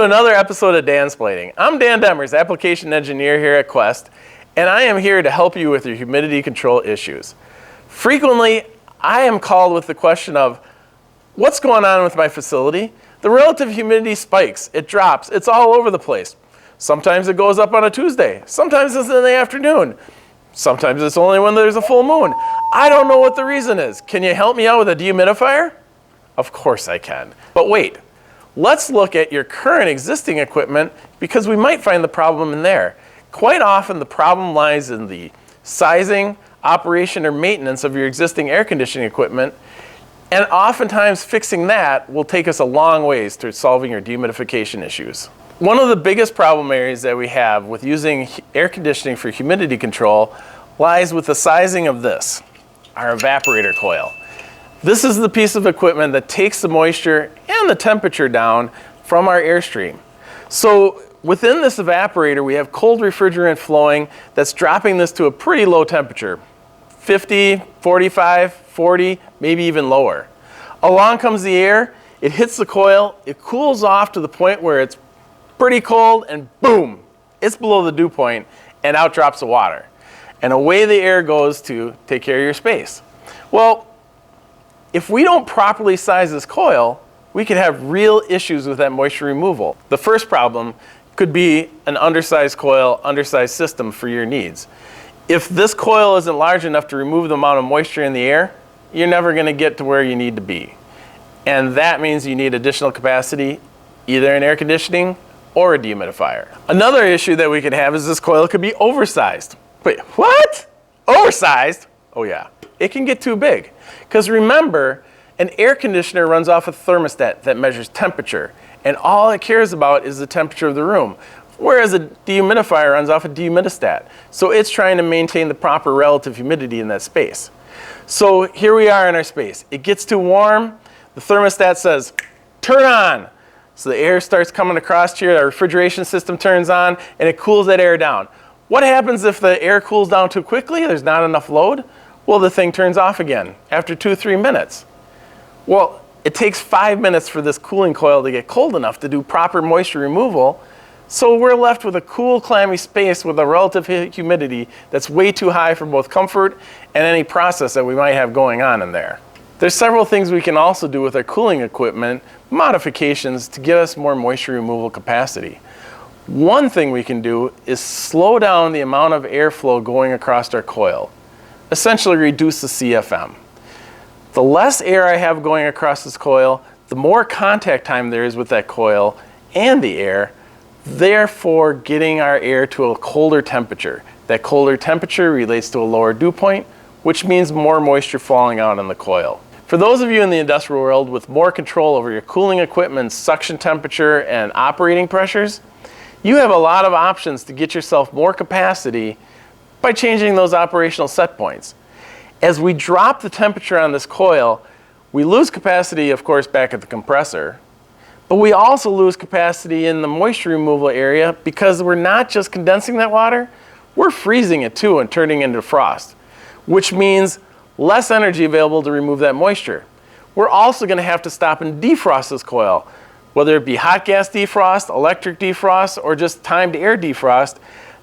to another episode of Dansplainin. I'm Dan Demers, application engineer here at Quest, and I am here to help you with your humidity control issues. Frequently, I am called with the question of, what's going on with my facility? The relative humidity spikes, it drops, it's all over the place. Sometimes it goes up on a Tuesday, sometimes it's in the afternoon, sometimes it's only when there's a full moon. I don't know what the reason is. Can you help me out with a dehumidifier? Of course I can. But wait. Let's look at your current existing equipment because we might find the problem in there. Quite often the problem lies in the sizing, operation, or maintenance of your existing air conditioning equipment, and oftentimes fixing that will take us a long ways to solving your dehumidification issues. One of the biggest problem areas that we have with using air conditioning for humidity control lies with the sizing of this, our evaporator coil. This is the piece of equipment that takes the moisture and the temperature down from our airstream. So within this evaporator, we have cold refrigerant flowing that's dropping this to a pretty low temperature, 50, 45, 40, maybe even lower. Along comes the air, it hits the coil, it cools off to the point where it's pretty cold, and boom, it's below the dew point, and out drops the water. And away the air goes to take care of your space. Well, if we don't properly size this coil, we could have real issues with that moisture removal. The first problem could be an undersized coil, undersized system for your needs. If this coil isn't large enough to remove the amount of moisture in the air, you're never going to get to where you need to be. And that means you need additional capacity, either in air conditioning or a dehumidifier. Another issue that we could have is this coil could be oversized. Wait, what? Oversized? Oh yeah, it can get too big. Because remember, an air conditioner runs off a thermostat that measures temperature, and all it cares about is the temperature of the room, whereas a dehumidifier runs off a dehumidistat. So it's trying to maintain the proper relative humidity in that space. So here we are in our space. It gets too warm, the thermostat says, turn on. So the air starts coming across here, our refrigeration system turns on, and it cools that air down. What happens if the air cools down too quickly, there's not enough load? Well, the thing turns off again after 2-3 minutes. Well, it takes 5 minutes for this cooling coil to get cold enough to do proper moisture removal, so we're left with a cool, clammy space with a relative humidity that's way too high for both comfort and any process that we might have going on in there. There's several things we can also do with our cooling equipment, modifications to get us more moisture removal capacity. One thing we can do is slow down the amount of airflow going across our coil. Essentially reduce the CFM. The less air I have going across this coil, the more contact time there is with that coil and the air, therefore getting our air to a colder temperature. That colder temperature relates to a lower dew point, which means more moisture falling out on the coil. For those of you in the industrial world with more control over your cooling equipment's suction temperature and operating pressures, you have a lot of options to get yourself more capacity by changing those operational set points. As we drop the temperature on this coil, we lose capacity, of course, back at the compressor, but we also lose capacity in the moisture removal area because we're not just condensing that water, we're freezing it too and turning it into frost, which means less energy available to remove that moisture. We're also going to have to stop and defrost this coil, whether it be hot gas defrost, electric defrost, or just timed air defrost.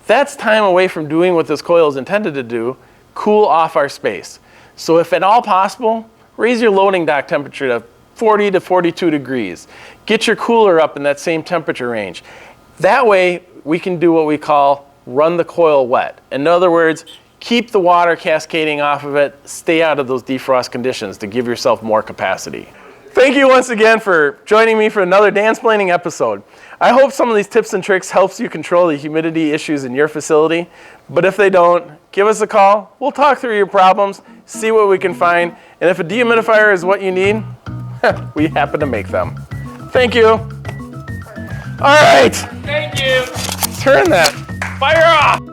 That's time away from doing what this coil is intended to do, cool off our space. So if at all possible, raise your loading dock temperature to 40 to 42 degrees. Get your cooler up in that same temperature range. That way we can do what we call run the coil wet. In other words, keep the water cascading off of it, stay out of those defrost conditions to give yourself more capacity. Thank you once again for joining me for another Dansplaining episode. I hope some of these tips and tricks helps you control the humidity issues in your facility, but if they don't, give us a call. We'll talk through your problems, see what we can find, and if a dehumidifier is what you need, we happen to make them. Thank you. All right. Thank you. Turn that fire off.